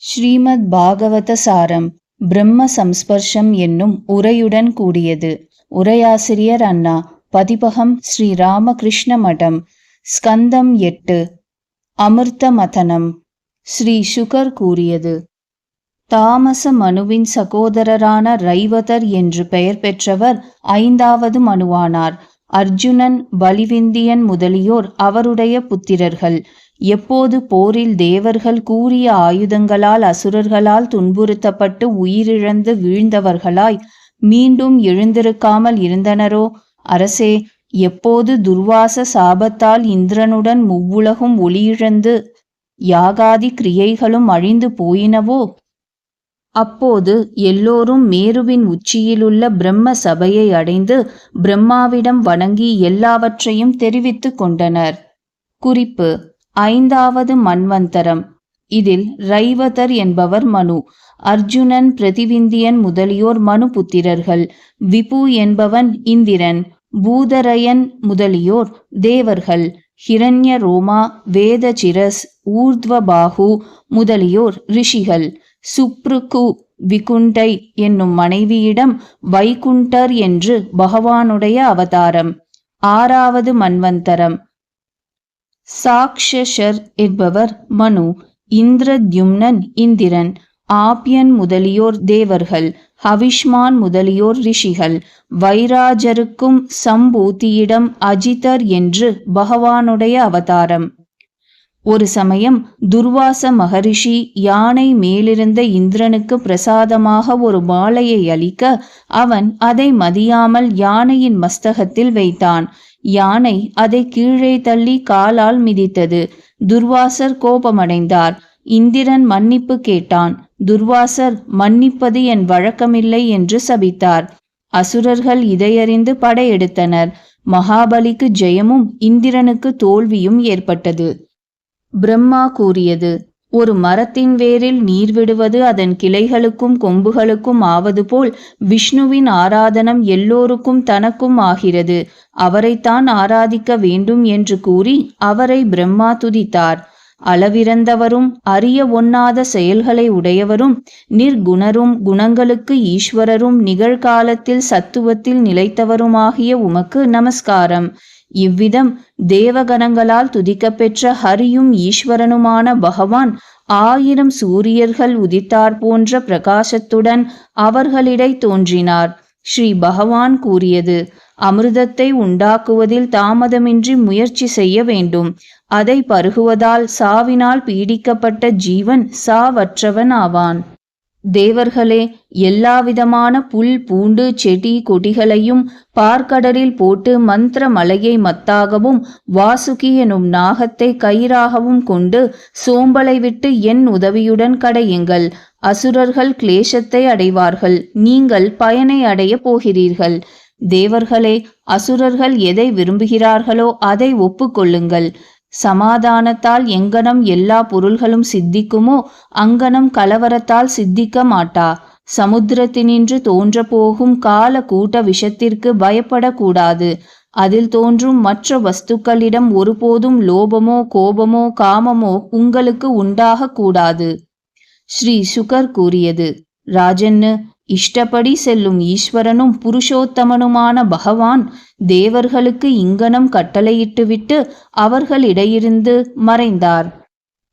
ஸ்ரீமத் பாகவத சாரம் பிரம்ம சம்ஸ்பர்ஷம் என்னும் உரையுடன் கூடியது. உரையாசிரியர் அண்ணா. பதிப்பகம் ஸ்ரீ ராமகிருஷ்ண மடம். ஸ்கந்தம் 8. அமிர்த மதனம். ஸ்ரீ சுகர் கூறியது: தாமச மனுவின் சகோதரரான ரைவதர் என்று பெயர் பெற்றவர் 5வது மனுவானார். அர்ஜுனன், பலிவிந்தியன் முதலியோர் அவருடைய புத்திரர்கள். எப்போது போரில் தேவர்கள் கூறிய ஆயுதங்களால் அசுரர்களால் துன்புறுத்தப்பட்டு உயிரிழந்து வீழ்ந்தவர்களாய் மீண்டும் எழுந்திருக்காமல் இருந்தனரோ, அரசே, எப்போது துர்வாச சாபத்தால் இந்திரனுடன் முவ்வுலகும் ஒளியிழந்து யாகாதி கிரியைகளும் அழிந்து போயினவோ, அப்போது எல்லோரும் மேருவின் உச்சியிலுள்ள பிரம்ம சபையை அடைந்து பிரம்மாவிடம் வணங்கி எல்லாவற்றையும் தெரிவித்து கொண்டனர். குறிப்பு: 5வது மன்வந்தரம். இதில் ரைவதர் என்பவர் மனு, அர்ஜுனன், பிரதிவிந்தியன் முதலியோர் மனு புத்திரர்கள், விபு என்பவன் இந்திரன், பூதரயன் முதலியோர் தேவர்கள், ஹிரண்ய ரோமா, வேதசிரஸ், ஊர்த்வபாகு முதலியோர் ரிஷிகள், சுப்ருக்கு விகுண்டை என்னும் மனைவியிடம் வைகுண்டர் என்று பகவானுடைய அவதாரம். 6வது மன்வந்தரம். சாக்ஷர் என்பவர் மனு, இந்திரத்யும்னன் இந்திரன், ஆப்யன் முதலியோர் தேவர்கள், ஹவிஷ்மான் முதலியோர் ரிஷிகள், வைராஜருக்கும் சம்பூத்தியிடம் அஜிதர் என்று பகவானுடைய அவதாரம். ஒரு சமயம் துர்வாச மகரிஷி யானை மேலிருந்த இந்திரனுக்கு பிரசாதமாக ஒரு மாலையை அளிக்க அவன் அதை மதியாமல் யானையின் மஸ்தகத்தில் வைத்தான். யானை அதை கீழே தள்ளி காலால் மிதித்தது. துர்வாசர் கோபமடைந்தார். இந்திரன் மன்னிப்பு கேட்டான். துர்வாசர் மன்னிப்பது என் வழக்கமில்லை என்று சபித்தார். அசுரர்கள் இதையறிந்து படையெடுத்தனர். மகாபலிக்கு ஜெயமும் இந்திரனுக்கு தோல்வியும் ஏற்பட்டது. பிரம்மா கூறியது: ஒரு மரத்தின் வேரில் நீர் விடுவது அதன் கிளைகளுக்கும் கொம்புகளுக்கும் ஆவது போல் விஷ்ணுவின் ஆராதனம் எல்லோருக்கும் தனக்கும் ஆகிறது. அவரைத்தான் ஆராதிக்க வேண்டும் என்று கூறி அவரை பிரம்மா துதித்தார். அளவிறந்தவரும் அறிய ஒண்ணாத செயல்களை உடையவரும் நிர்குணரும் குணங்களுக்கு ஈஸ்வரரும் நிகழ்காலத்தில் சத்துவத்தில் நிலைத்தவருமாகிய உமக்கு நமஸ்காரம். இவ்விதம் தேவகணங்களால் துதிக்கப்பெற்ற ஹரியும் ஈஸ்வரனுமான பகவான் 1000 சூரியர்கள் உதித்தார் போன்ற பிரகாசத்துடன் அவர்களிடை தோன்றினார். ஸ்ரீ பகவான் கூறியது: அமிர்தத்தை உண்டாக்குவதில் தாமதமின்றி முயற்சி செய்ய வேண்டும். அதை பருகுவதால் சாவினால் பீடிக்கப்பட்ட ஜீவன் சாவற்றவன் ஆவான். தேவர்களே, எல்லாவிதமான புல் பூண்டு செடி கொடிகளையும் பார்க்கடலில் போட்டு மந்திர மலையை மத்தாகவும் வாசுகி எனும் நாகத்தை கயிறாகவும் கொண்டு சோம்பலை விட்டு என் உதவியுடன் கடையுங்கள். அசுரர்கள் கிளேசத்தை அடைவார்கள், நீங்கள் பயனை அடைய போகிறீர்கள். தேவர்களே, அசுரர்கள் எதை விரும்புகிறார்களோ அதை ஒப்புக்கொள்ளுங்கள். சமாதானத்தால் எங்கனம் எல்லா பொருள்களும் சித்திக்குமோ அங்கனம் கலவரத்தால் சித்திக்க மாட்டா. சமுத்திரத்தினின்று தோன்ற போகும் கால கூட்ட விஷத்திற்கு பயப்படக்கூடாது. அதில் தோன்றும் மற்ற வஸ்துக்களிடம் ஒருபோதும் லோபமோ கோபமோ காமமோ உங்களுக்கு உண்டாக கூடாது. ஸ்ரீ சுகர் கூறியது: ராஜன்னு, இஷ்டப்படி செல்லும் ஈஸ்வரனும் புருஷோத்தமனுமான பகவான் தேவர்களுக்கு இங்கனம் கட்டளையிட்டுவிட்டு அவர்களிடையிருந்து மறைந்தார்.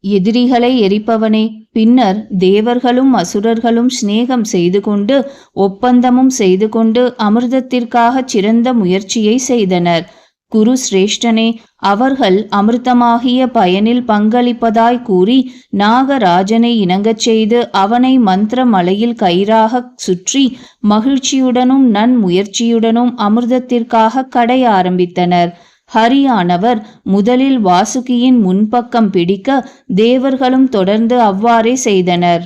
எதிரிகளை எரிப்பவனே, பின்னர் தேவர்களும் அசுரர்களும் சிநேகம் செய்து கொண்டு ஒப்பந்தமும் செய்து கொண்டு அமிர்தத்திற்காக சிறந்த முயற்சியை செய்தனர். குரு சிரேஷ்டனே, அவர்கள் அமிர்தமாகிய பயனில் பங்களிப்பதாய் கூறி நாகராஜனை இணங்கச் செய்து அவனை மந்திர மலையில் கயிறாக சுற்றி மகிழ்ச்சியுடனும் நன்முயற்சியுடனும் அமிர்தத்திற்காக கடைய ஆரம்பித்தனர். ஹரியானவர் முதலில் வாசுகியின் முன்பக்கம் பிடிக்க தேவர்களும் தொடர்ந்து அவ்வாறே செய்தனர்.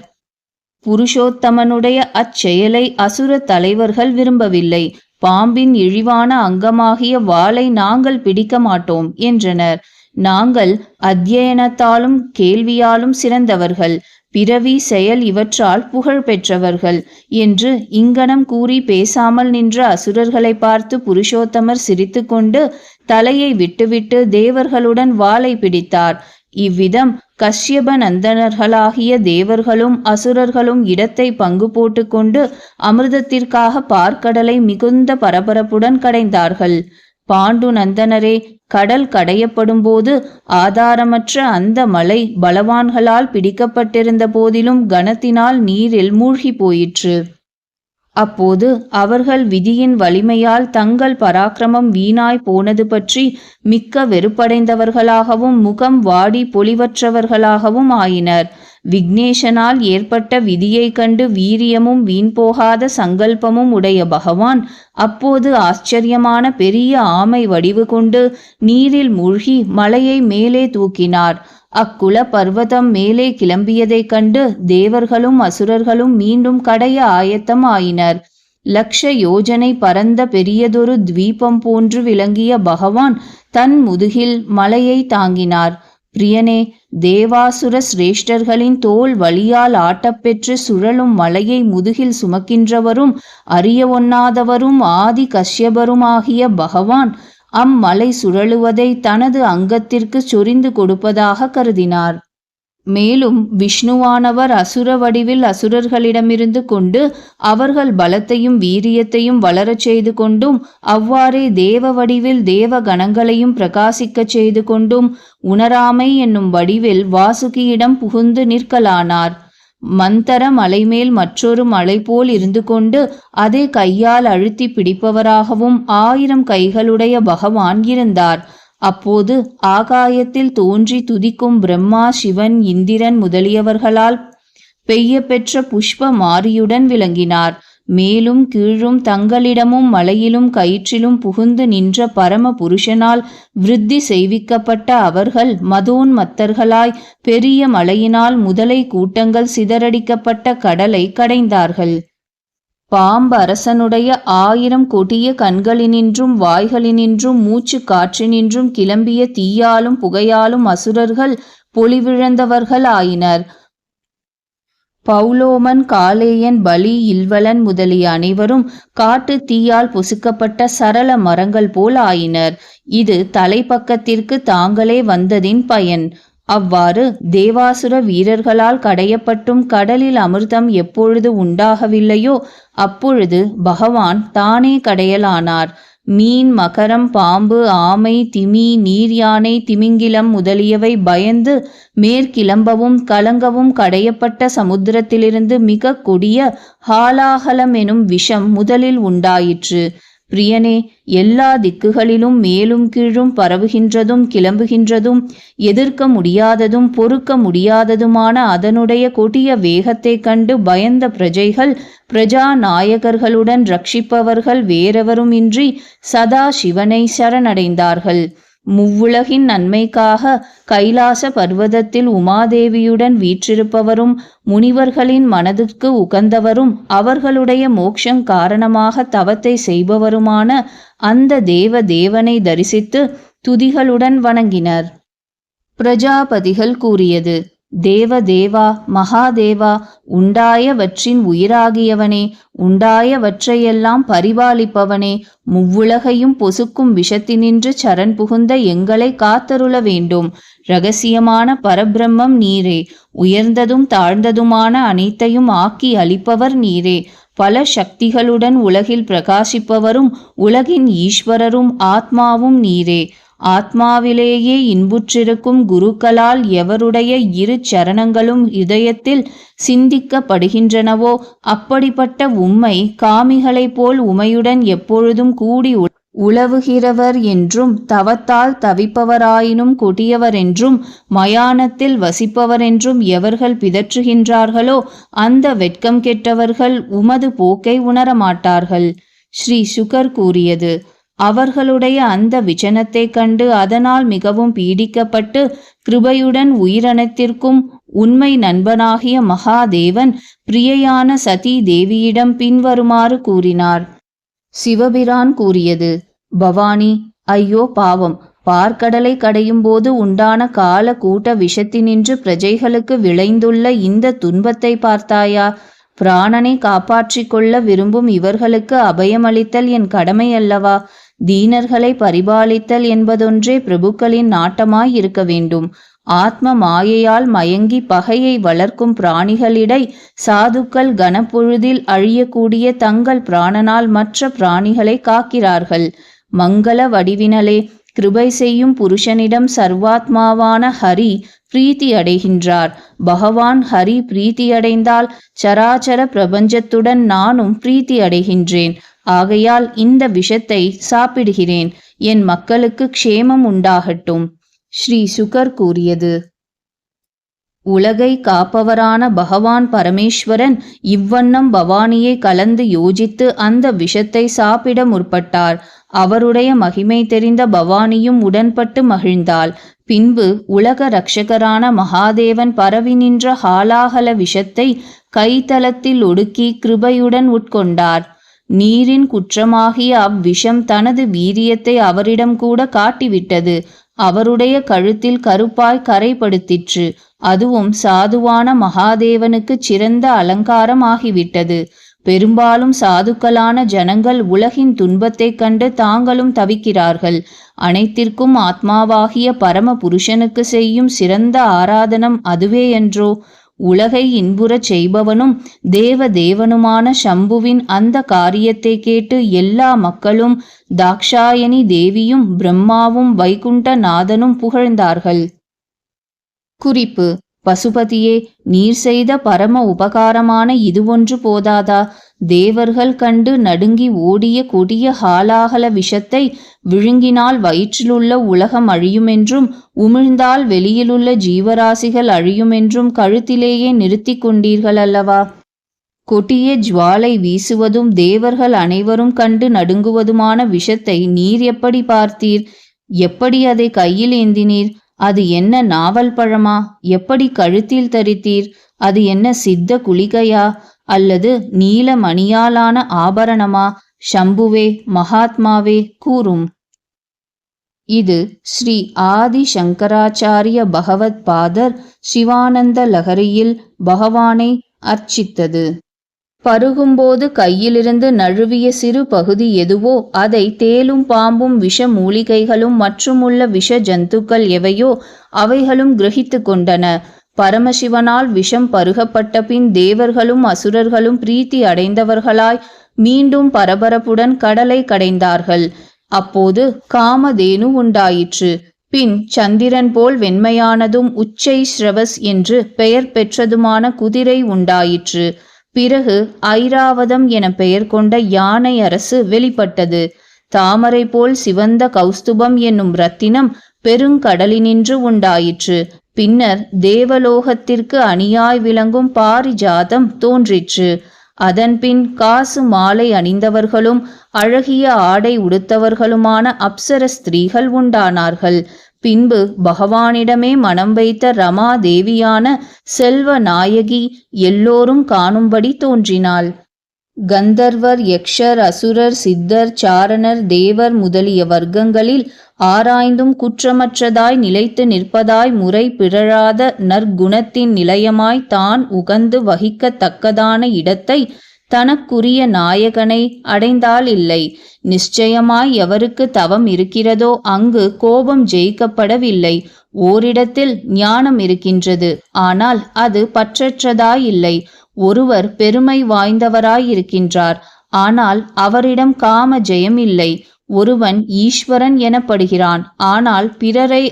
புருஷோத்தமனுடைய அச்செயலை அசுர தலைவர்கள் விரும்பவில்லை. பாம்பின் இழிவான அங்கமாகிய வாளை நாங்கள் பிடிக்க மாட்டோம் என்றனர். நாங்கள் அத்தியனத்தாலும் கேள்வியாலும் சிறந்தவர்கள், பிறவி செயல் இவற்றால் புகழ் பெற்றவர்கள் என்று இங்கனம் கூறி பேசாமல் நின்ற அசுரர்களை பார்த்து புருஷோத்தமர் சிரித்து கொண்டு தலையை விட்டுவிட்டு தேவர்களுடன் வாளை பிடித்தார். இவ்விதம் கஷ்யப நந்தனர்களாகிய தேவர்களும் அசுரர்களும் இடத்தை பங்கு போட்டுக்கொண்டு அமிர்தத்திற்காக பார்க்கடலை மிகுந்த பரபரப்புடன் கடைந்தார்கள். பாண்டு நந்தனரே, கடல் கடையப்படும் போது ஆதாரமற்ற அந்த மலை பலவான்களால் பிடிக்கப்பட்டிருந்த போதிலும் கனத்தினால் நீரில் மூழ்கி போயிற்று. அப்போது அவர்கள் விதியின் வலிமையால் தங்கள் பராக்கிரமம் வீணாய் போனது பற்றி மிக்க வெறுப்படைந்தவர்களாகவும் முகம் வாடி பொலிவற்றவர்களாகவும் ஆயினர். விக்னேஷனால் ஏற்பட்ட விதியை கண்டு வீரியமும் வீண் போகாத சங்கல்பமும் உடைய பகவான் அப்போது ஆச்சரியமான பெரிய ஆமை வடிவு கொண்டு நீரில் மூழ்கி மலையை மேலே தூக்கினார். அக்குல பர்வதம் மேலே கிளம்பியதைக் கண்டு தேவர்களும் அசுரர்களும் மீண்டும் கடைய ஆயத்தம் ஆயினர். லக்ஷ யோஜனை பரந்த பெரியதொரு துவீபம் போன்று விளங்கிய பகவான் தன் முதுகில் மலையை தாங்கினார். பிரியனே, தேவாசுர சிரேஷ்டர்களின் தோல் வலியால் ஆட்டப்பெற்று சுழலும் மலையை முதுகில் சுமக்கின்றவரும் அறிய ஒண்ணாதவரும் ஆதி கஷ்யபருமாகிய பகவான் அம்மலை சுழலுவதை தனது அங்கத்திற்கு சொரிந்து கொடுப்பதாக கருதினார். மேலும் விஷ்ணுவானவர் அசுர வடிவில் அசுரர்களிடமிருந்து கொண்டு அவர்கள் பலத்தையும் வீரியத்தையும் வளரச் செய்து கொண்டும் அவ்வாறே தேவ வடிவில் தேவ கணங்களையும் பிரகாசிக்கச் செய்து கொண்டும் உணராமை என்னும் வடிவில் வாசுகியிடம் புகுந்து நிற்கலானார். மந்தர மலைமேல் மற்றொரு மலை போல் இருந்து கொண்டு அதை கையால் அழுத்தி பிடிப்பவராகவும் 1000 கைகளுடைய பகவான் இருந்தார். அப்போது ஆகாயத்தில் தோன்றி துதிக்கும் பிரம்மா, சிவன், இந்திரன் முதலியவர்களால் பெய்ய பெற்ற புஷ்ப மாரியுடன் விளங்கினார். மேலும் கீழும் தங்களிடமும் மலையிலும் கயிற்றிலும் புகுந்து நின்ற பரம புருஷனால் விருத்தி செய்விக்கப்பட்ட அவர்கள் மதோன்மத்தர்களாய் பெரிய மலையினால் முதலை கூட்டங்கள் சிதறடிக்கப்பட்ட கடலை கடைந்தார்கள். பாம்பு அரசனுடைய 1000 கொடிய கண்களினின்றும் வாய்களினின்றும் மூச்சு காற்றினின்றும் கிளம்பிய தீயாலும் புகையாலும் அசுரர்கள் பொலிவிழந்தவர்கள் ஆயினர். பௌலோமன், காலேயன், பலி, இல்வலன் முதலிய அனைவரும் காட்டு தீயால் பொசுக்கப்பட்ட சரள மரங்கள் போல் ஆயினர். இது தலைப்பக்கத்திற்கு தாங்களே வந்ததின் பயன். அவ்வாறு தேவாசுர வீரர்களால் கடையப்பட்டும் கடலில் அமிர்தம் எப்பொழுது உண்டாகவில்லையோ அப்பொழுது பகவான் தானே கடையலானார். மீன், மகரம், பாம்பு, ஆமை, திமி, நீர் யானை, திமிங்கிலம் முதலியவை பயந்து மேற்கிளம்பவும் கலங்கவும் கடையப்பட்ட சமுத்திரத்திலிருந்து மிக கொடிய ஹாலாஹலம் எனும் விஷம் முதலில் உண்டாயிற்று. பிரியனே, எல்லா திக்குகளிலும் மேலும் கீழும் பரவுகின்றதும் கிளம்புகின்றதும் எதிர்க்க முடியாததும் பொறுக்க முடியாததுமான அதனுடைய கொடிய வேகத்தை கண்டு பயந்த பிரஜைகள் பிரஜா நாயகர்களுடன் ரட்சிப்பவர்கள் வேறெவரும் இன்றி சதா சிவனை சரணடைந்தார்கள். முவ்வுலகின் நன்மைக்காக கைலாச பர்வதத்தில் உமாதேவியுடன் வீற்றிருப்பவரும் முனிவர்களின் மனதிற்கு உகந்தவரும் அவர்களுடைய மோட்சம் காரணமாக தவத்தை செய்பவருமான அந்த தேவனை தரிசித்து துதிகளுடன் வணங்கினர். பிரஜாபதிகள் கூறியது: தேவா, மகாதேவா, உண்டாயவற்றின் உயிராகியவனே, உண்டாயவற்றையெல்லாம் பரிபாலிப்பவனே, முவ்வுலகையும் பொசுக்கும் விஷத்தினின்று சரண் புகுந்த எங்களை காத்தருள வேண்டும். இரகசியமான பரபிரம்மம் நீரே, உயர்ந்ததும் தாழ்ந்ததுமான அனைத்தையும் ஆக்கி அளிப்பவர் நீரே, பல சக்திகளுடன் உலகில் பிரகாசிப்பவரும் உலகின் ஈஸ்வரரும் ஆத்மாவும் நீரே. ஆத்மாவிலேயே இன்புற்றிருக்கும் குருக்களால் எவருடைய 2 சரணங்களும் இதயத்தில் சிந்திக்கப்படுகின்றனவோ அப்படிப்பட்ட உம்மை காமிகளைப் போல் உமையுடன் எப்பொழுதும் கூடி உலவுகிறவர் என்றும் தவத்தால் தவிப்பவராயினும் கொடியவரென்றும் மயானத்தில் வசிப்பவரென்றும் எவர்கள் பிதற்றுகின்றார்களோ அந்த வெட்கம் கெட்டவர்கள் உமது போக்கை உணரமாட்டார்கள். ஸ்ரீ சுகர் கூறியது: அவர்களுடைய அந்த விசனத்தை கண்டு அதனால் மிகவும் பீடிக்கப்பட்டு கிருபையுடன் உயிரனத்திற்கும் உண்மை நண்பனாகிய மகாதேவன் பிரியையான சதி தேவியிடம் பின்வருமாறு கூறினார். சிவபிரான் கூறியது: பவானி, ஐயோ பாவம்! பார்க்கடலை கடையும் போது உண்டான கால கூட்ட விஷத்தினின்று பிரஜைகளுக்கு விளைந்துள்ள இந்த துன்பத்தை பார்த்தாயா? பிராணனை காப்பாற்றிக் கொள்ள விரும்பும் இவர்களுக்கு அபயமளித்தல் என் கடமை அல்லவா? தீனர்களை பரிபாலித்தல் என்பதொன்றே பிரபுக்களின் நாட்டமாய் இருக்க வேண்டும். ஆத்ம மாயையால் மயங்கி பகையை வளர்க்கும் பிராணிகளிடை சாதுக்கள் கனப்பொழுதில் அழியக்கூடிய தங்கள் பிராணனால் மற்ற பிராணிகளை காக்கிறார்கள். மங்கள வடிவினலே, கிருபை செய்யும் புருஷனிடம் சர்வாத்மாவான ஹரி பிரீத்தி அடைகின்றார். பகவான் ஹரி பிரீத்தியடைந்தால் சராச்சர பிரபஞ்சத்துடன் நானும் பிரீத்தி அடைகின்றேன். ஆகையால் இந்த விஷத்தை சாப்பிடுகிறேன். என் மக்களுக்கு க்ஷேமம் உண்டாகட்டும். ஸ்ரீ சுகர் கூறியது. உலகை காப்பவரான பகவான் பரமேஸ்வரன் இவ்வண்ணம் பவானியை கலந்து யோசித்து அந்த விஷத்தை சாப்பிட முற்பட்டார். அவருடைய மகிமை தெரிந்த பவானியும் உடன்பட்டு மகிழ்ந்தாள். பின்பு உலக ரட்சகரான மகாதேவன் பரவி நின்ற ஹாலாகல விஷத்தை கைத்தலத்தில் ஒடுக்கி கிருபையுடன் உட்கொண்டார். நீரின் குற்றமாகிய அவ்விஷம் தனது வீரியத்தை அவரிடம் கூட காட்டிவிட்டது. அவருடைய கழுத்தில் கருப்பாய் கரைப்படுத்திற்று. அதுவும் சாதுவான மகாதேவனுக்கு சிறந்த அலங்காரம் ஆகிவிட்டது. பெரும்பாலும் சாதுக்களான ஜனங்கள் உலகின் துன்பத்தைக் கண்டு தாங்களும் தவிக்கிறார்கள். அனைத்திற்கும் ஆத்மாவாகிய பரம புருஷனுக்கு செய்யும் சிறந்த ஆராதனம் அதுவே என்றோ. உலகை இன்புறச் செய்பவனும் தேவதேவனுமான சம்புவின் அந்த காரியத்தை கேட்டு எல்லா மக்களும் தாக்ஷாயணி தேவியும் பிரம்மாவும் வைகுண்டநாதனும் புகழ்ந்தார்கள். குறிப்பு: பசுபதியே, நீர் செய்த பரம உபகாரமான இது ஒன்று போதாதா? தேவர்கள் கண்டு நடுங்கி ஓடிய கொடிய ஹாலாகல விஷத்தை விழுங்கினால் வயிற்றிலுள்ள உலகம் அழியுமென்றும் உமிழ்ந்தால் வெளியிலுள்ள ஜீவராசிகள் அழியுமென்றும் கழுத்திலேயே நிறுத்தி கொண்டீர்கள் அல்லவா? கொடிய ஜுவாலை வீசுவதும் தேவர்கள் அனைவரும் கண்டு நடுங்குவதுமான விஷத்தை நீர் எப்படி பார்த்தீர்? எப்படி அதை கையில் ஏந்தினீர்? அது என்ன நாவல் பழமா? எப்படி கழுத்தில் தரித்தீர்? அது என்ன சித்த குளிகையா அல்லது நீல மணியாலான ஆபரணமா? சம்புவே, மகாத்மாவே, கூறும். இது ஸ்ரீ ஆதி சங்கராச்சாரிய பகவத் பாதர் சிவானந்த லஹரியில் பகவானை அர்ச்சித்தது. பருகும்போது கையிலிருந்து நழுவிய சிறு பகுதி எதுவோ அதை தேலும் பாம்பும் விஷ மூலிகைகளும் மற்றுமுள்ள விஷ ஜந்துக்கள் எவையோ அவைகளும் கிரகித்து கொண்டன. பரமசிவனால் விஷம் பருகப்பட்ட பின் தேவர்களும் அசுரர்களும் பிரீத்தி அடைந்தவர்களாய் மீண்டும் பரபரப்புடன் கடலை கடைந்தார்கள். அப்போது காமதேனு உண்டாயிற்று. பின் சந்திரன் போல் வெண்மையானதும் உச்சை ஸ்ரவஸ் என்று பெயர் பெற்றதுமான குதிரை உண்டாயிற்று. பிறகு ஐராவதம் என பெயர் கொண்ட யானை அரசு வெளிப்பட்டது. தாமரை போல் சிவந்த கௌஸ்துபம் என்னும் இரத்தினம் பெருங்கடலினின்று உண்டாயிற்று. பின்னர் தேவலோகத்திற்கு அணியாய் விளங்கும் பாரிஜாதம் தோன்றிற்று. அதன்பின் காசு மாலை அணிந்தவர்களும் அழகிய ஆடை உடுத்தவர்களுமான அப்சர ஸ்திரீகள் உண்டானார்கள். பின்பு பகவானிடமே மனம் வைத்த ரமா தேவியான செல்வ நாயகி எல்லோரும் காணும்படி தோன்றினாள். கந்தர்வர், யக்ஷர், அசுரர், சித்தர், சாரணர், தேவர் முதலிய வர்க்கங்களில் ஆராய்ந்தும் குற்றமற்றதாய் நிலைத்து நிற்பதாய் முறை பிறழாத நற்குணத்தின் நிலையமாய் தான் உகந்து வகிக்கத்தக்கதான இடத்தை தனக்குரிய நாயகனை அடைந்தால் இல்லை. நிச்சயமாய் எவருக்கு தவம் இருக்கிறதோ அங்கு கோபம் ஜெயிக்கப்படவில்லை. ஓரிடத்தில் ஞானம் இருக்கின்றது, ஆனால் அது பற்றற்றதாயில்லை. ஒருவர் பெருமை வாய்ந்தவராயிருக்கின்றார், ஆனால் அவரிடம் காம ஜெயம் இல்லை. ஒருவன் ஈஸ்வரன் எனப்படுகிறான், ஆனால் பிறரை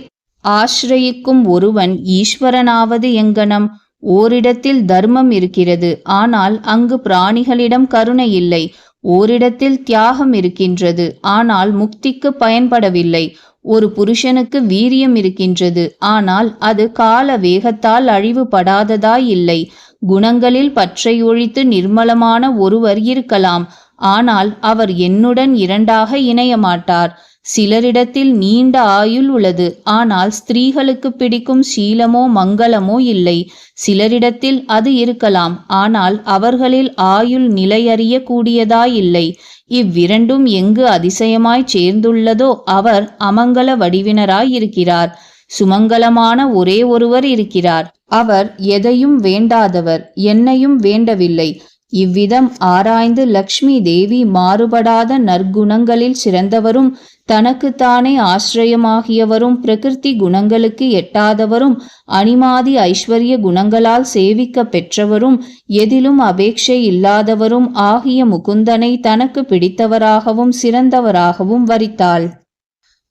ஆசிரயிக்கும் ஒருவன் ஈஸ்வரனாவது எங்கனம்? ஓரிடத்தில் தர்மம் இருக்கிறது, ஆனால் அங்கு பிராணிகளிடம் கருணை இல்லை. ஓரிடத்தில் தியாகம் இருக்கின்றது, ஆனால் முக்திக்கு பயன்படவில்லை. ஒரு புருஷனுக்கு வீரியம் இருக்கின்றது, ஆனால் அது கால வேகத்தால் அழிவுபடாததாய் இல்லை. குணங்களில் பற்றை ஒழித்து நிர்மலமான ஒருவர் இருக்கலாம், ஆனால் அவர் என்னுடன் இரண்டாக இணைய மாட்டார். சிலரிடத்தில் நீண்ட ஆயுள் உள்ளது, ஆனால் ஸ்திரீகளுக்கு பிடிக்கும் சீலமோ மங்களமோ இல்லை. சிலரிடத்தில் அது இருக்கலாம், ஆனால் அவர்களில் ஆயுள் நிலையறிய கூடியதாயில்லை. இவ்விரண்டும் எங்கு அதிசயமாய் சேர்ந்துள்ளதோ அவர் அமங்கல வடிவினராய் இருக்கிறார். சுமங்கலமான ஒரே ஒருவர் இருக்கிறார். அவர் எதையும் வேண்டாதவர், என்னையும் வேண்டவில்லை. இவ்விதம் ஆராய்ந்து லக்ஷ்மி தேவி மாறுபடாத நற்குணங்களில் சிறந்தவரும், தனக்குத்தானே ஆசிரயமாகியவரும், பிரகிருதி குணங்களுக்கு எட்டாதவரும், அனிமாதி ஐஸ்வர்ய குணங்களால் சேவிக்க பெற்றவரும், எதிலும் அபேட்சை இல்லாதவரும் ஆகிய முகுந்தனை தனக்கு பிடித்தவராகவும் சிறந்தவராகவும் வரித்தாள்.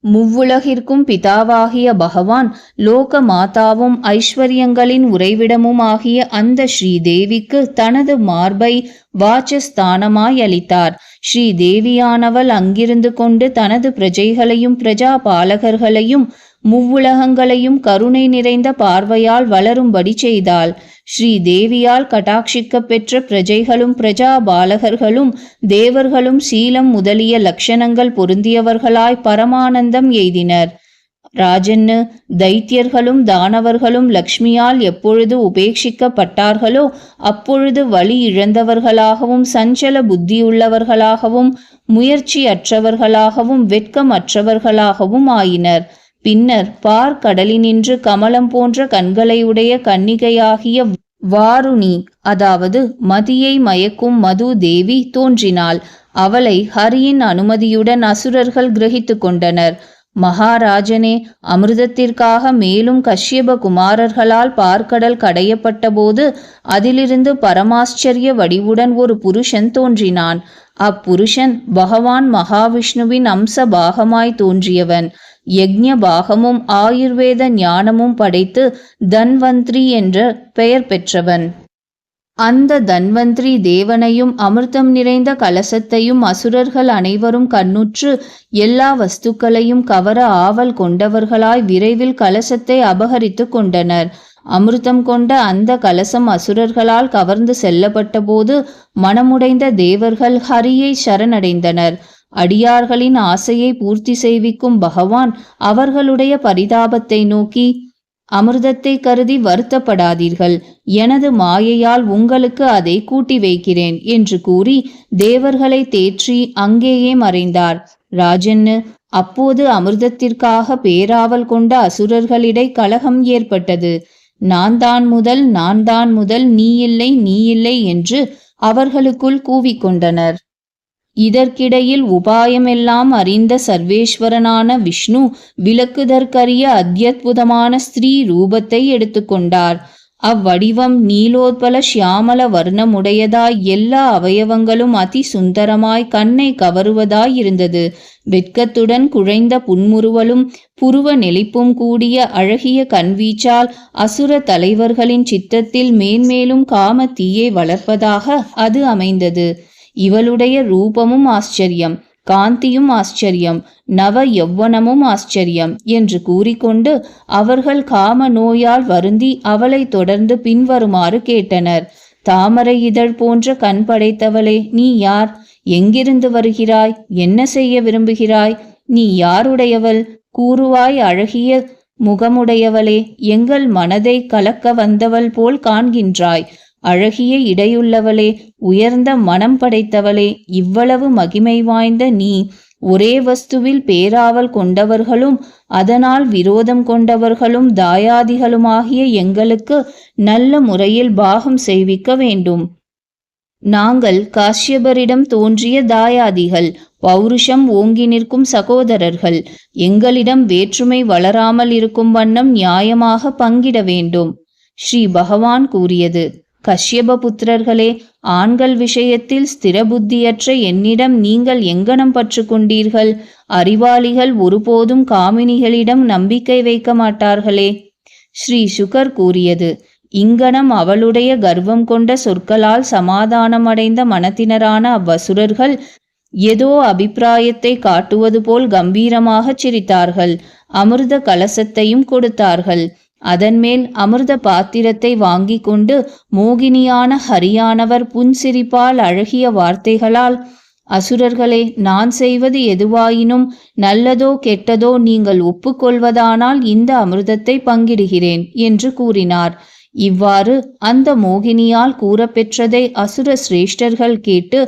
முவ்வுலகிற்கும் பிதாவாகிய பகவான், லோக மாதாவும் ஐஸ்வர்யங்களின் உறைவிடமும் ஆகிய அந்த ஸ்ரீதேவிக்கு தனது மார்பை வாசஸ்தானமாய் அளித்தார். ஸ்ரீதேவியானவள் அங்கிருந்து கொண்டு தனது பிரஜைகளையும் பிரஜா பாலகர்களையும் முவ்வுலகங்களையும் கருணை நிறைந்த பார்வையால் வளரும்படி செய்தாள். ஸ்ரீதேவியால் கட்டாட்சிக்க பெற்ற பிரஜைகளும் பிரஜா பாலகர்களும் தேவர்களும் சீலம் முதலிய லட்சணங்கள் பொருந்தியவர்களாய் பரமானந்தம் எய்தினர். ராஜன்னு, தைத்தியர்களும் தானவர்களும் லக்ஷ்மியால் எப்பொழுது உபேட்சிக்கப்பட்டார்களோ அப்பொழுது வழி இழந்தவர்களாகவும், சஞ்சல புத்தியுள்ளவர்களாகவும், முயற்சி அற்றவர்களாகவும், வெட்கமற்றவர்களாகவும் ஆயினர். பின்னர் பார்க்கடலினின்று கமலம் போன்ற கண்களையுடைய கன்னிகையாகிய வாருணி, அதாவது மதியை மயக்கும் மது தேவி தோன்றினாள். அவளை ஹரியின் அனுமதியுடன் அசுரர்கள் கிரகித்து கொண்டனர். மகாராஜனே, அமிர்தத்திற்காக மேலும் கஷ்யப குமாரர்களால் பார்க்கடல் கடையப்பட்ட போது அதிலிருந்து பரமாச்சரிய வடிவுடன் ஒரு புருஷன் தோன்றினான். அப்புருஷன் பகவான் மகாவிஷ்ணுவின் அம்ச பாகமாய் தோன்றியவன். யக்ஞ பாகமும் ஆயுர்வேத ஞானமும் படைத்து தன்வந்திரி என்ற பெயர் பெற்றவன். அந்த தன்வந்திரி தேவனையும் அமிர்தம் நிறைந்த கலசத்தையும் அசுரர்கள் அனைவரும் கண்ணுற்று எல்லா வஸ்துக்களையும் கவர ஆவல் கொண்டவர்களாய் விரைவில் கலசத்தை அபகரித்து கொண்டனர். அமிர்தம் கொண்ட அந்த கலசம் அசுரர்களால் கவர்ந்து செல்லப்பட்ட போது மனமுடைந்த தேவர்கள் ஹரியை சரணடைந்தனர். அடியார்களின் ஆசையை பூர்த்தி செய்விக்கும் பகவான் அவர்களுடைய பரிதாபத்தை நோக்கி, அமிர்தத்தை கருதி வருத்தப்படாதீர்கள், எனது மாயையால் உங்களுக்கு அதை கூட்டி வைக்கிறேன் என்று கூறி தேவர்களை தேற்றி அங்கேயே மறைந்தார். ராஜன்னு, அப்போது அமிர்தத்திற்காக பேராவல் கொண்ட அசுரர்களிடை கலகம் ஏற்பட்டது. நான் தான் முதல் நீ இல்லை என்று அவர்களுக்குள் கூவிக்கொண்டனர். இதற்கிடையில் உபாயமெல்லாம் அறிந்த சர்வேஸ்வரனான விஷ்ணு விளக்குதற்கரிய அத்யத்புதமான ஸ்திரீ ரூபத்தை எடுத்துக்கொண்டார். அவ்வடிவம் நீலோத்பல சியாமல வர்ணமுடையதாய், எல்லா அவயவங்களும் அதி சுந்தரமாய் கண்ணை கவருவதாய் இருந்தது. வெட்கத்துடன் குழைந்த புன்முறுவலும் புருவ நெளிப்பும் கூடிய அழகிய கண்வீச்சால் அசுர தலைவர்களின் சித்தத்தில் மேன்மேலும் காம தீயை வளர்ப்பதாக அது அமைந்தது. இவளுடைய ரூபமும் ஆச்சரியம், காந்தியும் ஆச்சரியம், நவ யௌவனமும் ஆச்சரியம் என்று கூறிக்கொண்டு அவர்கள் காம நோயால் வருந்தி அவளை தொடர்ந்து பின்வருமாறு கேட்டனர். தாமரை இதழ் போன்ற கண் படைத்தவளே, நீ யார்? எங்கிருந்து வருகிறாய்? என்ன செய்ய விரும்புகிறாய்? நீ யாருடையவள்? கூறுவாய் அழகிய முகமுடையவளே, எங்கள் மனதை கலக்க வந்தவள் போல் காண்கின்றாய். அழகிய இடையுள்ளவளே, உயர்ந்த மனம் படைத்தவளே, இவ்வளவு மகிமை வாய்ந்த நீ ஒரே வஸ்துவில் பேராவல் கொண்டவர்களும் அதனால் விரோதம் கொண்டவர்களும் தாயாதிகளுமாகிய எங்களுக்கு நல்ல முறையில் பாகம் செய்விக்க வேண்டும். நாங்கள் காஷ்யபரிடம் தோன்றிய தாயாதிகள், பௌருஷம் ஓங்கி நிற்கும் சகோதரர்கள். எங்களிடம் வேற்றுமை வளராமல் இருக்கும் வண்ணம் நியாயமாக பங்கிட வேண்டும். ஸ்ரீ பகவான் கூறியது. கஷ்யப புத்திரர்களே, ஆண்கள் விஷயத்தில் ஸ்திர புத்தியற்ற என்னிடம் நீங்கள் எங்கனம் பற்று கொண்டீர்கள்? அறிவாளிகள் ஒருபோதும் காமினிகளிடம் நம்பிக்கை வைக்க மாட்டார்களே. ஸ்ரீ சுகர் கூறியது. இங்கனம் அவளுடைய கர்வம் கொண்ட சொற்களால் சமாதானமடைந்த மனத்தினரான அவ்வசுரர்கள் ஏதோ அபிப்பிராயத்தை காட்டுவது போல் கம்பீரமாகச் சிரித்தார்கள். அமிர்த கலசத்தையும் கொடுத்தார்கள். அதன்மேல் அமிர்த பாத்திரத்தை வாங்கி கொண்டு மோகினியான ஹரியானவர் புன்சிரிப்பால் அழகிய வார்த்தைகளால், அசுரர்களே, நான் செய்வது எதுவாயினும் நல்லதோ கெட்டதோ நீங்கள் ஒப்புக்கொள்வதானால் இந்த அமிர்தத்தை பங்கிடுகிறேன் என்று கூறினார். இவ்வாறு அந்த மோகினியால் கூறப்பெற்றதை அசுர சிரேஷ்டர்கள் கேட்டு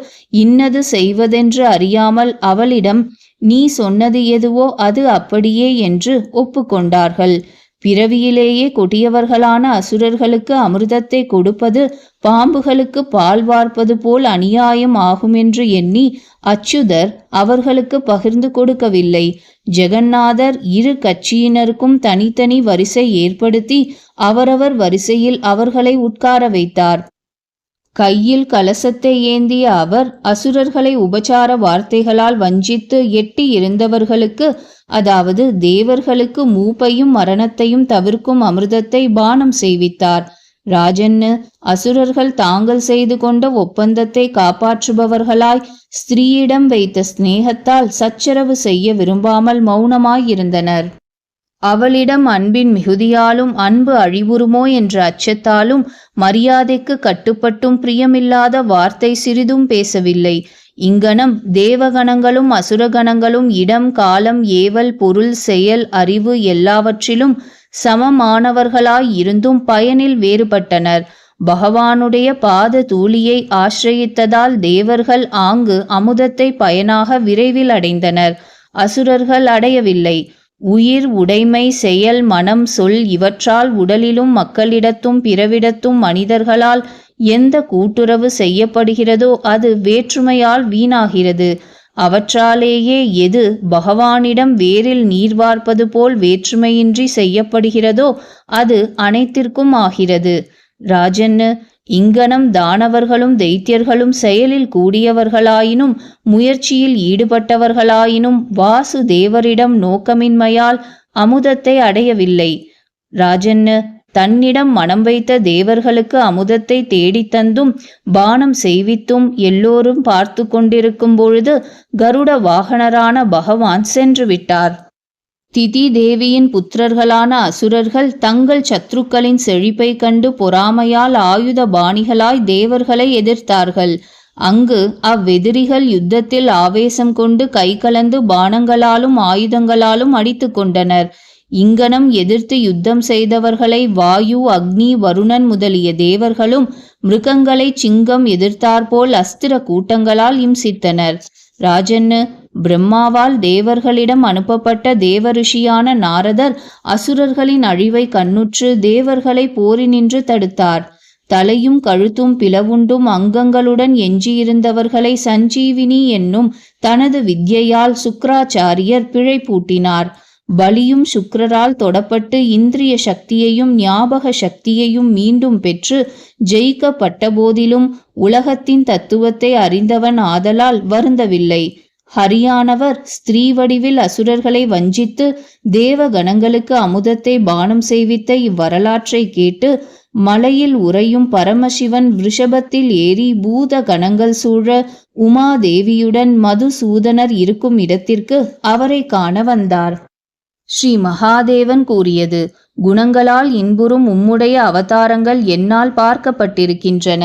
இன்னது செய்வதென்று அறியாமல் அவளிடம், நீ சொன்னது எதுவோ அது அப்படியே என்று ஒப்புக்கொண்டார்கள். பிறவியிலேயே கொடியவர்களான அசுரர்களுக்கு அமிர்தத்தை கொடுப்பது பாம்புகளுக்கு பால் வார்ப்பது போல் அநியாயம் ஆகுமென்று எண்ணி அச்சுதர் அவர்களுக்கு பகிர்ந்து கொடுக்கவில்லை. ஜெகந்நாதர் இரு கட்சியினருக்கும் தனித்தனி வரிசை ஏற்படுத்தி அவரவர் வரிசையில் அவர்களை உட்கார வைத்தார். கையில் கலசத்தை ஏந்திய அவர் அசுரர்களை உபசார வார்த்தைகளால் வஞ்சித்து எட்டி இருந்தவர்களுக்கு, அதாவது தேவர்களுக்கு, மூப்பையும் மரணத்தையும் தவிர்க்கும் அமிர்தத்தை பானம் செய்வித்தார். ராஜன்னு, அசுரர்கள் தாங்கள் செய்து கொண்ட ஒப்பந்தத்தை காப்பாற்றுபவர்களாய் ஸ்திரீயிடம் வைத்த சிநேகத்தால் சச்சரவு செய்ய விரும்பாமல் மௌனமாயிருந்தனர். அவளிடம் அன்பின் மிகுதியாலும் அன்பு அழிவுறுமோ என்ற அச்சத்தாலும் மரியாதைக்கு கட்டுப்பட்டும் பிரியமில்லாத வார்த்தை சிறிதும் பேசவில்லை. இங்கனம் தேவகணங்களும் அசுரகணங்களும் இடம், காலம், ஏவல், பொருள், செயல், அறிவு எல்லாவற்றிலும் சமமானவர்களாய் இருந்தும் பயனில் வேறுபட்டனர். பகவானுடைய பாத தூளியை ஆசிரயித்ததால் தேவர்கள் ஆங்கு அமுதத்தை பயனாக விரைவில் அடைந்தனர். அசுரர்கள் அடையவில்லை. உயிர், உடைமை, செயல், மனம், சொல் இவற்றால் உடலிலும் மக்களிடத்தும் பிறவிடத்தும் மனிதர்களால் எந்த கூட்டுறவு செய்யப்படுகிறதோ அது வேற்றுமையால் வீணாகிறது. அவற்றாலேயே எது பகவானிடம் வேரில் நீர் வார்ப்பது போல் வேற்றுமையின்றி செய்யப்படுகிறதோ அது அனைத்திற்கும் ஆகிறது. ராஜன்னு, இங்கனம் தானவர்களும் தைத்தியர்களும் செயலில் கூடியவர்களாயினும் முயற்சியில் ஈடுபட்டவர்களாயினும் வாசுதேவரிடம் நோக்கமின்மையால் அமுதத்தை அடையவில்லை. ராஜன்னு, தன்னிடம் மனம் வைத்த தேவர்களுக்கு அமுதத்தை தேடித்தந்தும் பானம் செய்வித்தும் எல்லோரும் பார்த்து கொண்டிருக்கும் பொழுது கருட வாகனரான பகவான் சென்று விட்டார். திதி தேவியின் புத்திரர்களான அசுரர்கள் தங்கள் சத்ருக்களின் செழிப்பை கண்டு பொறாமையால் ஆயுத பாணிகளாய் தேவர்களை எதிர்த்தார்கள். அங்கு அவ்வெதிரிகள் யுத்தத்தில் ஆவேசம் கொண்டு கை கலந்து பானங்களாலும் ஆயுதங்களாலும் அடித்து கொண்டனர். இங்கனம் எதிர்த்து யுத்தம் செய்தவர்களை வாயு, அக்னி, வருணன் முதலிய தேவர்களும் மிருகங்களை சிங்கம் எதிர்த்தாற்போல் அஸ்திர கூட்டங்களால் இம்சித்தனர். ராஜன்னு, பிரம்மாவால் தேவர்களிடம் அனுப்பப்பட்ட தேவரிஷியான நாரதர் அசுரர்களின் அழிவை கண்ணுற்று தேவர்களை போரினின்று தடுத்தார். தலையும் கழுத்தும் பிளவுண்டும் அங்கங்களுடன் எஞ்சியிருந்தவர்களை சஞ்சீவினி என்னும் தனது வித்யையால் சுக்ராச்சாரியர் பிழைப்பூட்டினார். பலியும் சுக்கிரரால் தொடப்பட்டு இந்திரிய சக்தியையும் ஞாபக சக்தியையும் மீண்டும் பெற்று ஜெயிக்கப்பட்ட போதிலும் உலகத்தின் தத்துவத்தை அறிந்தவன் ஆதலால் வருந்தவில்லை. ஹரியானவர் ஸ்திரீ வடிவில் அசுரர்களை வஞ்சித்து தேவகணங்களுக்கு அமுதத்தை பானம் செய்வித்த இவ்வரலாற்றை கேட்டு மலையில் உறையும் பரமசிவன் ரிஷபத்தில் ஏறி பூத கணங்கள் சூழ உமாதேவியுடன் மதுசூதனர் இருக்கும் இடத்திற்கு அவரை காண வந்தார். ஸ்ரீ மகாதேவன் கூறியது: குணங்களால் இன்புறும் உம்முடைய அவதாரங்கள் என்னால் பார்க்கப்பட்டிருக்கின்றன.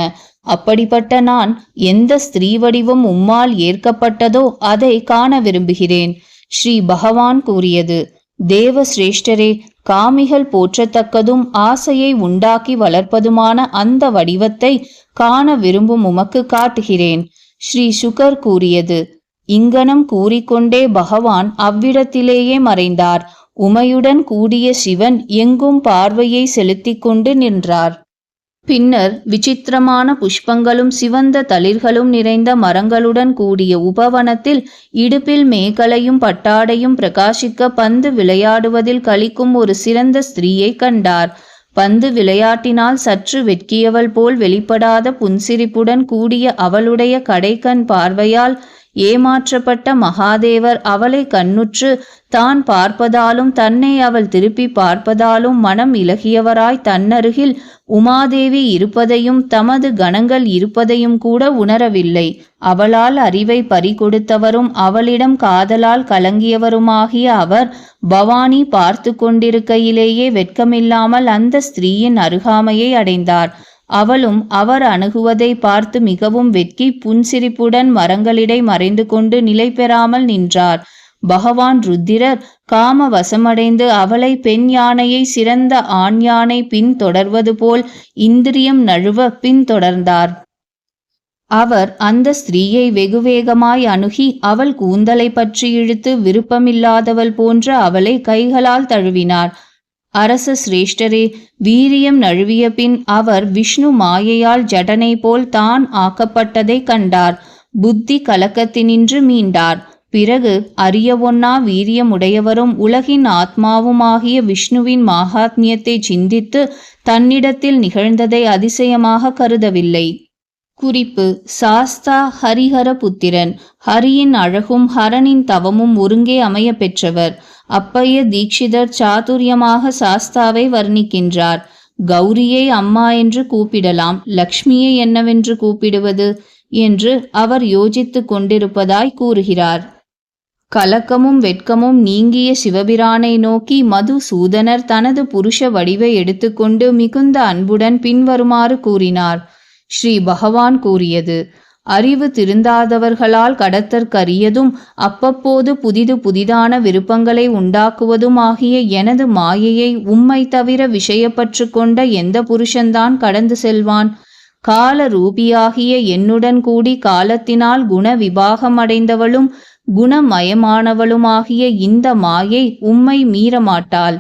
அப்படிப்பட்ட நான் எந்த ஸ்திரீ வடிவம் உம்மால் ஏற்கப்பட்டதோ அதை காண விரும்புகிறேன். ஸ்ரீ பகவான் கூறியது: தேவ சிரேஷ்டரே, காமிகள் போற்றத்தக்கதும் ஆசையை உண்டாக்கி வளர்ப்பதுமான அந்த வடிவத்தை காண விரும்பும் உமக்கு காட்டுகிறேன். ஸ்ரீ சுகர் கூறியது: இங்கனம் கூறிக்கொண்டே பகவான் அவ்விடத்திலேயே மறைந்தார். உமையுடன் கூடிய சிவன் எங்கும் பார்வையை செலுத்தி கொண்டு நின்றார். பின்னர் விசித்திரமான புஷ்பங்களும் சிவந்த தளிர்களும் நிறைந்த மரங்களுடன் கூடிய உபவனத்தில் இடுப்பில் மேகலையும் பட்டாடையும் பிரகாசிக்க பந்து விளையாடுவதில் கழிக்கும் ஒரு சிறந்த ஸ்திரீயை கண்டார். பந்து விளையாட்டினால் சற்று வெட்கியவள் போல் வெளிப்படாத புன்சிரிப்புடன் கூடிய அவளுடைய கடைக்கண் பார்வையால் ஏமாற்றப்பட்ட மகாதேவர் அவளை கண்ணுற்று தான் பார்ப்பதாலும் தன்னை அவள் திருப்பி பார்ப்பதாலும் மனம் இலகியவராய் தன்னருகில் உமாதேவி இருப்பதையும் தமது கணங்கள் இருப்பதையும் கூட உணரவில்லை. அவளால் அறிவை பறிகொடுத்தவரும் அவளிடம் காதலால் கலங்கியவருமாகிய அவர் பவானி பார்த்து கொண்டிருக்கையிலேயே வெட்கமில்லாமல் அந்த ஸ்திரீயின் அருகாமையை அடைந்தார். அவளும் அவர் அணுகுவதை பார்த்து மிகவும் வெட்கி புன்சிரிப்புடன் மரங்களிடை மறைந்து கொண்டு நிலை பெறாமல் நின்றார். பகவான் ருத்திரர் காம வசமடைந்து அவளை பெண் யானையை சிறந்த ஆண் யானை பின்தொடர்வது போல் இந்திரியம் நழுவ பின்தொடர்ந்தார். அவர் அந்த ஸ்திரீயை வெகுவேகமாய் அணுகி அவள் கூந்தலை பற்றி இழுத்து விருப்பமில்லாதவள் போன்ற அவளை கைகளால் தழுவினார். அரச சிரேஷ்டரே, வீரியம் நழுவிய பின் அவர் விஷ்ணு மாயையால் ஜடனை போல் தான் ஆக்கப்பட்டதை கண்டார். புத்தி கலக்கத்தினின்று மீண்டார். பிறகு அறியவொன்னா வீரியமுடையவரும் உலகின் ஆத்மாவுமாகிய விஷ்ணுவின் மாகாத்மியத்தை சிந்தித்து தன்னிடத்தில் நிகழ்ந்ததை அதிசயமாக கருதவில்லை. குறிப்பு: சாஸ்தா ஹரிஹர புத்திரன். ஹரியின் அழகும் ஹரனின் தவமும் ஒருங்கே அமைய பெற்றவர். அப்பைய தீட்சிதர் சாதுரியமாக சாஸ்தாவை வர்ணிக்கின்றார். கௌரியை அம்மா என்று கூப்பிடலாம், லக்ஷ்மியை என்னவென்று கூப்பிடுவது என்று அவர் யோசித்து கொண்டிருப்பதாய் கூறுகிறார். கலக்கமும் வெட்கமும் நீங்கிய சிவபிரானை நோக்கி மதுசூதனர் தனது புருஷ வடிவை எடுத்துக்கொண்டு மிகுந்த அன்புடன் பின்வருமாறு கூறினார். ஸ்ரீ பகவான் கூறியது: அறிவு திருந்தாதவர்களால் கடத்தற்கரியதும் அப்பப்போது புதிதான விருப்பங்களை உண்டாக்குவதும் ஆகிய எனது மாயையை உம்மை தவிர விஷயப்பற்று கொண்ட எந்த புருஷன்தான் கடந்து செல்வான்? கால ரூபியாகிய என்னுடன் கூடி காலத்தினால் குண விபாகமடைந்தவளும் குணமயமானவளுமாகிய இந்த மாயை உம்மை மீறமாட்டாள்.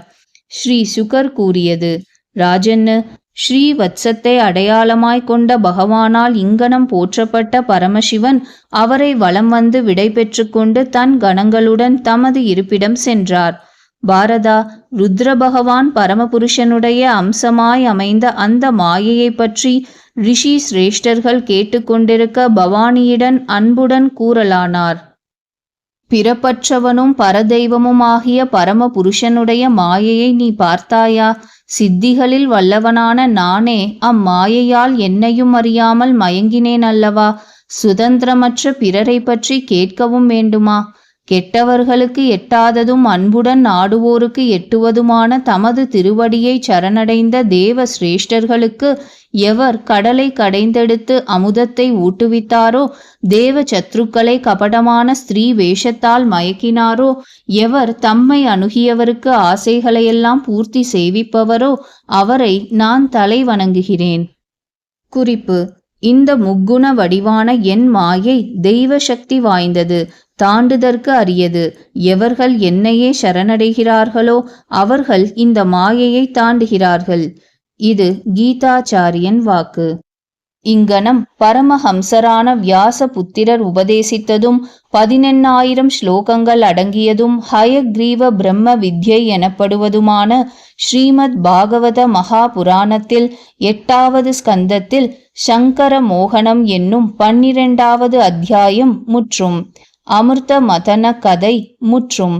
ஸ்ரீ சுகர் கூறியது: ராஜன்னு, ஸ்ரீவத்சத்தை அடையாளமாய் கொண்ட பகவானால் இங்கனம் போற்றப்பட்ட பரமசிவன் அவரை வலம் வந்து விடை பெற்று கொண்டு தன் கணங்களுடன் தமது இருப்பிடம் சென்றார். பாரதா, ருத்ர பகவான் பரமபுருஷனுடைய அம்சமாய் அமைந்த அந்த மாயையை பற்றி ரிஷி சிரேஷ்டர்கள் கேட்டுக்கொண்டிருக்க பவானியிடம் அன்புடன் கூறலானார். பிறப்பற்றவனும் பரதெய்வமுமாகிய பரம புருஷனுடைய மாயையை நீ பார்த்தாயா? சித்திகளில் வல்லவனான நானே அம்மாயையால் என்னையும் அறியாமல் மயங்கினேன் அல்லவா? சுதந்திரமற்ற பிறரை பற்றி கேட்கவும் வேண்டுமா? கெட்டவர்களுக்கு எட்டாததும் அன்புடன் நாடுவோருக்கு எட்டுவதுமான தமது திருவடியை சரணடைந்த தேவ சிரேஷ்டர்களுக்கு எவர் கடலை கடைந்தெடுத்து அமுதத்தை ஊட்டுவித்தாரோ, தேவ சத்ருக்களை கபடமான ஸ்திரீ வேஷத்தால் மயக்கினாரோ, எவர் தம்மை அணுகியவருக்கு ஆசைகளையெல்லாம் பூர்த்தி செய்விப்பவரோ அவரை நான் தலை வணங்குகிறேன். குறிப்பு: இந்த முக்குண வடிவான என் மாயை தெய்வ சக்தி வாய்ந்தது, தாண்டுதற்கு அரியது. எவர்கள் என்னையே சரணடைகிறார்களோ அவர்கள் இந்த மாயையை தாண்டுகிறார்கள். இது கீதாச்சாரியன் வாக்கு. இங்கனம் பரமஹம்சரான வியாச புத்திரர் உபதேசித்ததும் 18,000 ஸ்லோகங்கள் அடங்கியதும் ஹயக்ரீவ பிரம்ம வித்யை எனப்படுவதுமான ஸ்ரீமத் பாகவத மகாபுராணத்தில் 8வது ஸ்கந்தத்தில் சங்கர மோகனம் என்னும் 12வது அத்தியாயம் முற்றும். அமிர்த மதன கதை முற்றும்.